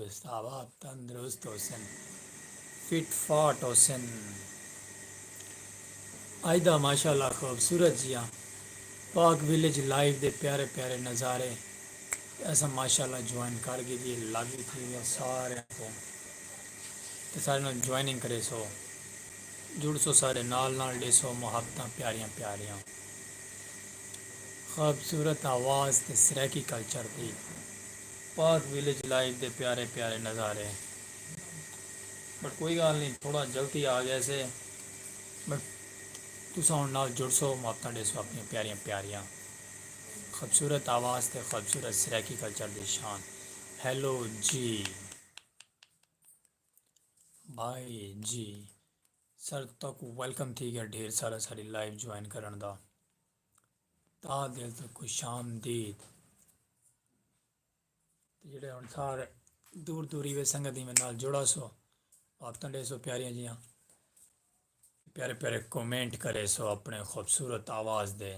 दोस्त आवाब तंदरुस्त होसन फिट फाट होसन आयदा माशाल्लाह खूबसूरत जियां पाक विलेज लाइव दे प्यारे प्यारे नज़ारे ऐसा माशाल्लाह ज्वाइन कर गई जी लागी थी सारे को ते सारे नाल ज्वाइनिंग करे सो जुड़ सो सारे नाल नाल डेसो मुहब्बतां प्यारियां प्यारियां खूबसूरत आवाज़ ते सराकी कल्चर दी पाक विलेज लाइव दे प्यारे प्यारे नज़ारे बट कोई गल नहीं थोड़ा जल्दी आ गया से बट तुस हुण नाल जुड़ सो मुहब्बतां डेसो अपनी प्यारियां प्यारियां खूबसूरत आवाज़ ते खूबसूरत सराकी कल्चर दी शान हेलो जी भाई जी सर तक वेलकम थी गया ढेर सारा सारी लाइव ज्वाइन करन दा ता दिल तो खुश आमदीद ते जेह्ड़े हुण सारे दूर दूरी वे संगत में नाल जुड़ा सो आप डेसो प्यारियां जियां प्यारे प्यारे कमेंट करे सो अपने खूबसूरत आवाज़ दे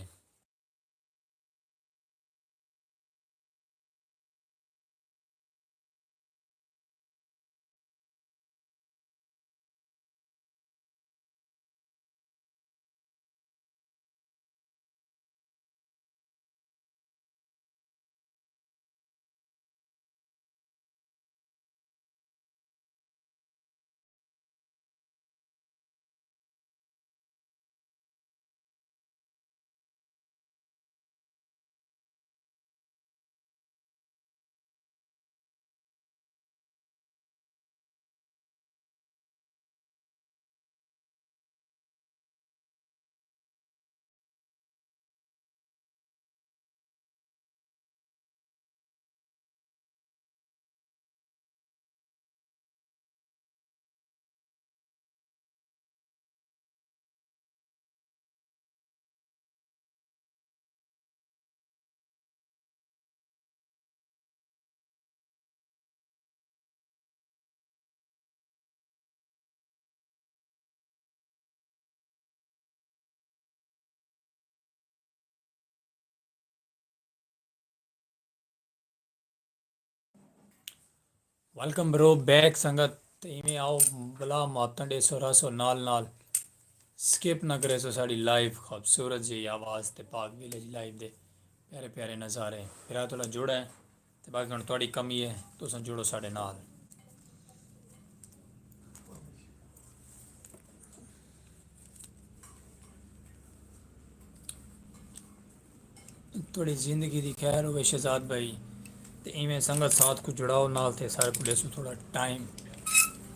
वेलकम ब्रो बैक संगत ते इवें आओ भला मुहब्बतां डेसो रसो नाल नाल स्किप ना करे सो साड़ी लाइव खूबसूरत जी आवाज़ ते पाक विलेज लाइव दे प्यारे प्यारे नज़ारे फिर थोड़ा जुड़ा है ते बाकी हुण थोड़ी कमी है तुस जुड़ो साढ़े नाल थोड़ी ज़िंदगी दी खैर होवे शहजाद भाई ते इवें संगत साथ को जुड़ाओ नाल ते सारे को लेसो थोड़ा टाइम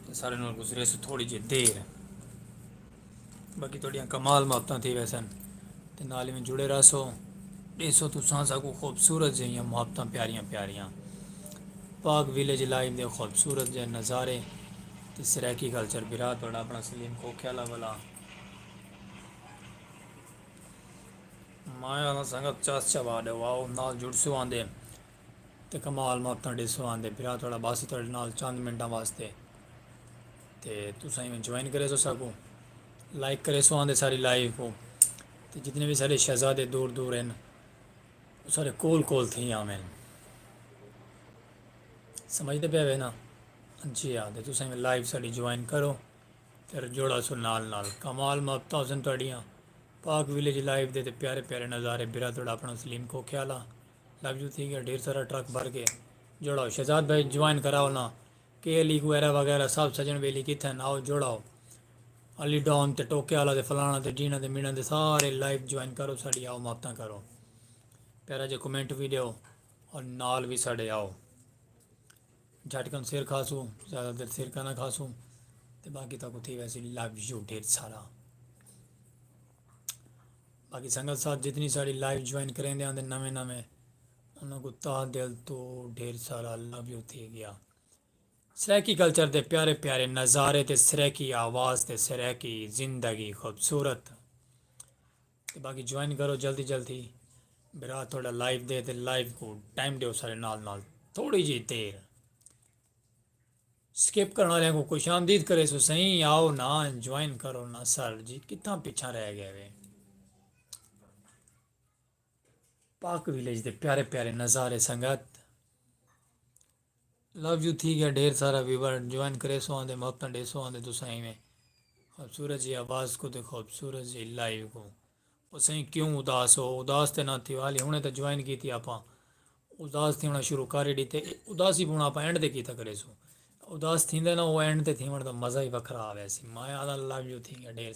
ते सारे नाल गुजरे सो थोड़ी जी देर बाकी थोड़ियां कमाल मुहब्बतां थी वैसन ते नाल में जुड़े रहो ॾिसो तुसां साकू खूबसूरत जिहियां मुहब्बतां प्यारियां प्यारियां पाक विलेज लाइव दे खूबसूरत जे नज़ारे ते सराकी कल्चर बिरा थोड़ा अपना सलीम खोख्याला वाला माया संगत चस चवा दे आओ नाल जुड़सो आंदे ते कमाल मुहब्बतां ॾिसो आंदे बिरा थोड़ा बस थोड़े नाल चंद मिनटां वास्ते ते तुसां में ज्वाइन करे सो सकूं लाइक करे सो आंदे सारी लाइव को ते जितने भी सारे शहजादे दूर दूर हैं वो सारे कोल कोल थी आवें समझते पे वे ना जी हाँ ते तुसें लाइव साड़ी ज्वाइन करो फिर जोड़ा सो नाल नाल कमाल मुहब्बतां हुसन थोड़ियां पाक विलेज लाइव दे ते प्यारे प्यारे नज़ारे बिरा थोड़ा अपना सलीम को ख्याला लव यू थी गया ढेर सारा ट्रक भर के जोड़ाओ शहजाद भाई ज्वाइन कराओ ना के अली वगैरह वगैरह सब सजन बेली कितने आओ जोड़ाओ अली डॉन ते टोके आला ते फलाना ते जीना ते मीना ते सारे लाइव ज्वाइन करो साड़ी आओ मुहब्बतां करो प्यारा जो कमेंट भी दो और नाल भी साढ़े आओ झटकन सिर खासूँ ज़्यादा देर सिर का ना खासूँ तो बाकी तक थी वैसे लव यू ढेर सारा बाकी संगत साथ जितनी सारी लाइव ज्वाइन करेंगे आंदे नवे नवे उन्होंने ता दिल तो ढेर सारा लव यू थी गया सराकी कल्चर दे प्यारे प्यारे नज़ारे ते सराकी आवाज़ ते सराकी ज़िंदगी खूबसूरत ते बाकी ज्वाइन करो जल्दी जल्दी बिरा थोड़ा लाइव दे ते लाइव को टाइम दो सारे नाल नाल थोड़ी जी देर स्किप करने वाले को खुश आमदीद करे सो सही आओ ना ज्वाइन करो ना सर जी कितना पीछा रह गए वे पाक विलेज दे प्यारे प्यारे नज़ारे संगत लव यू थी गया ढेर सारा व्यूवर ज्वाइन करे सो आंदे मोहब्बत डे सो आंदे तो सही में खूबसूरत जी आवाज़ को तो खूबसूरत जी लाइव को वो सही क्यों उदास हो उदास ते ना थी हाली हुने तो ज्वाइन की थी आपां उदास थी होना शुरू कर दी ते उदासी भी आप एंड ते की था करे सो उदास थींदे ना वो एंड ते थी तो मज़ा ही वखरा आवे सी माया लव यू थी गया ढेर